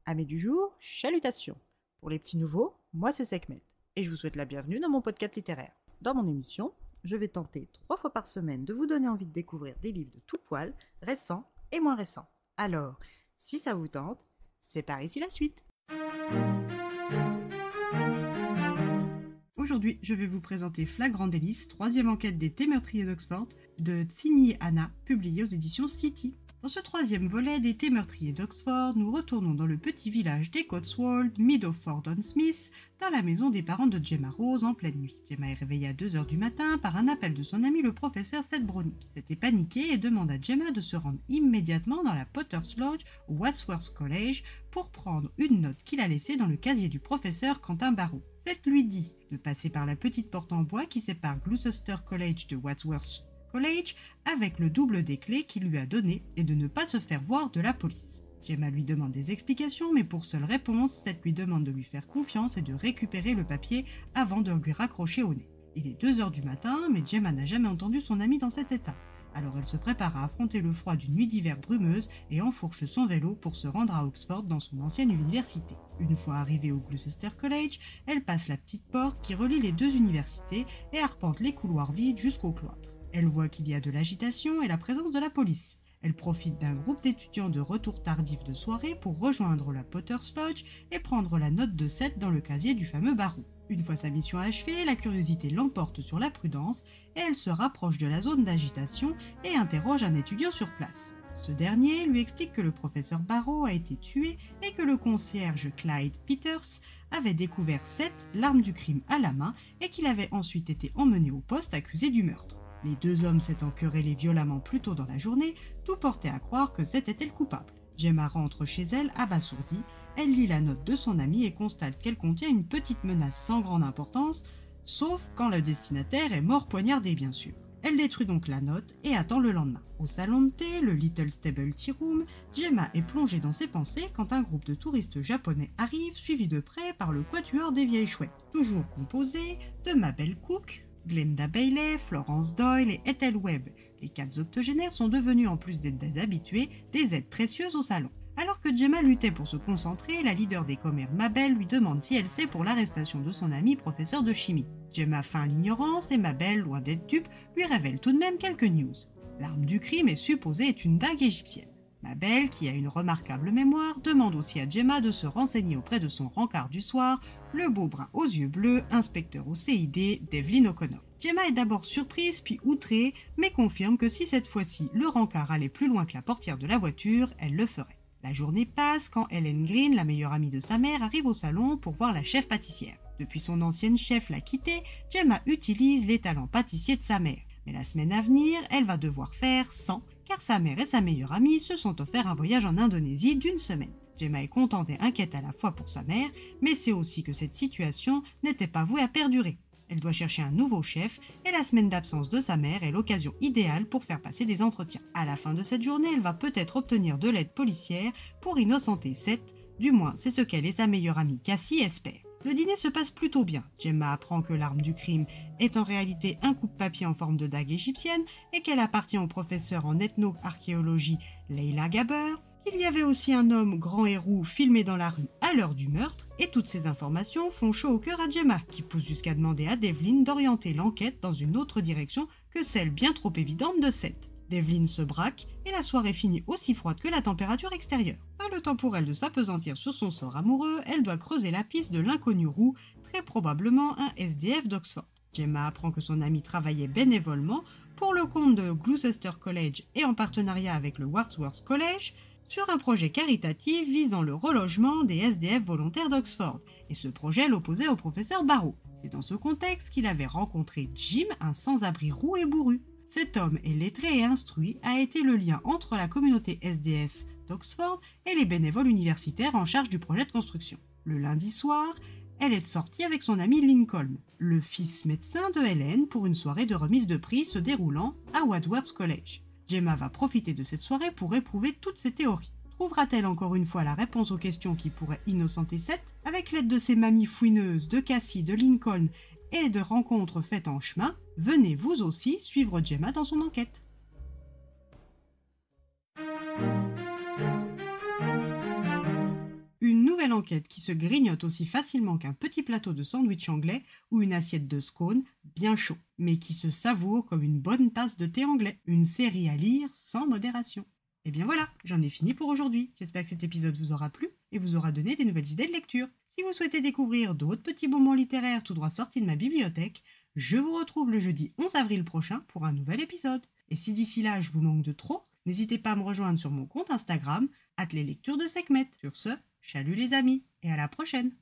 Amis du jour, chalutations. Pour les petits nouveaux, moi c'est Sekhmet, et je vous souhaite la bienvenue dans mon podcast littéraire. Dans mon émission, je vais tenter 3 fois par semaine de vous donner envie de découvrir des livres de tout poil, récents et moins récents. Alors, si ça vous tente, c'est par ici la suite. Aujourd'hui, je vais vous présenter Flagrant délice, 3e enquête des Thé meurtriers d'Oxford, de Tsini Anna, publiée aux éditions City. Dans ce 3e volet des Thé meurtriers d'Oxford, nous retournons dans le petit village des Cotswolds, Meadowford-on-Smith, dans la maison des parents de Gemma Rose en pleine nuit. Gemma est réveillée à 2h du matin par un appel de son ami le professeur Seth Browning. Seth est paniqué et demande à Gemma de se rendre immédiatement dans la Potter's Lodge au Wadsworth College pour prendre une note qu'il a laissée dans le casier du professeur Quentin Barrow. Seth lui dit de passer par la petite porte en bois qui sépare Gloucester College de Wadsworth College avec le double des clés qu'il lui a donné et de ne pas se faire voir de la police. Gemma lui demande des explications, mais pour seule réponse, Seth lui demande de lui faire confiance et de récupérer le papier avant de lui raccrocher au nez. Il est 2h du matin, mais Gemma n'a jamais entendu son ami dans cet état. Alors elle se prépare à affronter le froid d'une nuit d'hiver brumeuse et enfourche son vélo pour se rendre à Oxford dans son ancienne université. Une fois arrivée au Gloucester College, elle passe la petite porte qui relie les deux universités et arpente les couloirs vides jusqu'au cloître. Elle voit qu'il y a de l'agitation et la présence de la police. Elle profite d'un groupe d'étudiants de retour tardif de soirée pour rejoindre la Potter's Lodge et prendre la note de 7 dans le casier du fameux Barrow. Une fois sa mission achevée, la curiosité l'emporte sur la prudence et elle se rapproche de la zone d'agitation et interroge un étudiant sur place. Ce dernier lui explique que le professeur Barrow a été tué et que le concierge Clyde Peters avait découvert Seth, l'arme du crime à la main, et qu'il avait ensuite été emmené au poste accusé du meurtre. Les deux hommes s'étant querellés violemment plus tôt dans la journée, tout portait à croire que Seth était le coupable. Gemma rentre chez elle abasourdie, elle lit la note de son ami et constate qu'elle contient une petite menace sans grande importance, sauf quand le destinataire est mort poignardé bien sûr. Elle détruit donc la note et attend le lendemain. Au salon de thé, le Little Stable Tea Room, Gemma est plongée dans ses pensées quand un groupe de touristes japonais arrive, suivi de près par le quatuor des vieilles chouettes, toujours composé de Mabel Cook, Glenda Bailey, Florence Doyle et Ethel Webb. Les 4 octogénaires sont devenus, en plus d'être des habitués, des aides précieuses au salon. Alors que Gemma luttait pour se concentrer, la leader des commères Mabel lui demande si elle sait pour l'arrestation de son ami professeur de chimie. Gemma feint l'ignorance et Mabel, loin d'être dupe, lui révèle tout de même quelques news. L'arme du crime est supposée être une dague égyptienne. Mabel, qui a une remarquable mémoire, demande aussi à Gemma de se renseigner auprès de son rencard du soir, le beau brun aux yeux bleus, inspecteur au CID, Devlin O'Connor. Gemma est d'abord surprise puis outrée, mais confirme que si cette fois-ci le rencard allait plus loin que la portière de la voiture, elle le ferait. La journée passe quand Helen Green, la meilleure amie de sa mère, arrive au salon pour voir la chef pâtissière. Depuis son ancienne chef l'a quittée, Gemma utilise les talents pâtissiers de sa mère. Mais la semaine à venir, elle va devoir faire sans, car sa mère et sa meilleure amie se sont offert un voyage en Indonésie d'1 semaine. Gemma est contente et inquiète à la fois pour sa mère, mais c'est aussi que cette situation n'était pas vouée à perdurer. Elle doit chercher un nouveau chef et la semaine d'absence de sa mère est l'occasion idéale pour faire passer des entretiens. À la fin de cette journée, elle va peut-être obtenir de l'aide policière pour innocenter Seth, du moins c'est ce qu'elle et sa meilleure amie Cassie espèrent. Le dîner se passe plutôt bien. Gemma apprend que l'arme du crime est en réalité un coupe-papier en forme de dague égyptienne et qu'elle appartient au professeur en ethno-archéologie Leila Gaber, qu'il y avait aussi un homme grand et roux filmé dans la rue à l'heure du meurtre, et toutes ces informations font chaud au cœur à Gemma, qui pousse jusqu'à demander à Devlin d'orienter l'enquête dans une autre direction que celle bien trop évidente de Seth. Devlin se braque et la soirée finit aussi froide que la température extérieure. Pas le temps pour elle de s'apesantir sur son sort amoureux, elle doit creuser la piste de l'inconnu roux, très probablement un SDF d'Oxford. Gemma apprend que son ami travaillait bénévolement pour le compte de Gloucester College et en partenariat avec le Wadsworth College sur un projet caritatif visant le relogement des SDF volontaires d'Oxford, et ce projet l'opposait au professeur Barrow. C'est dans ce contexte qu'il avait rencontré Jim, un sans-abri roux et bourru. Cet homme est lettré et instruit a été le lien entre la communauté SDF d'Oxford et les bénévoles universitaires en charge du projet de construction. Le lundi soir, elle est sortie avec son ami Lincoln, le fils médecin de Helen, pour une soirée de remise de prix se déroulant à Wadsworth College. Gemma va profiter de cette soirée pour éprouver toutes ses théories. Trouvera-t-elle encore une fois la réponse aux questions qui pourraient innocenter Seth? Avec l'aide de ses mamies fouineuses, de Cassie, de Lincoln et de rencontres faites en chemin, venez vous aussi suivre Gemma dans son enquête. Une nouvelle enquête qui se grignote aussi facilement qu'un petit plateau de sandwich anglais ou une assiette de scone bien chaud, mais qui se savoure comme une bonne tasse de thé anglais. Une série à lire sans modération. Et bien voilà, j'en ai fini pour aujourd'hui. J'espère que cet épisode vous aura plu et vous aura donné des nouvelles idées de lecture. Si vous souhaitez découvrir d'autres petits bonbons littéraires tout droit sortis de ma bibliothèque, je vous retrouve le jeudi 11 avril prochain pour un nouvel épisode. Et si d'ici là je vous manque de trop, n'hésitez pas à me rejoindre sur mon compte Instagram, @leslecturesdeSekhmet. Sur ce, chalut les amis, et à la prochaine!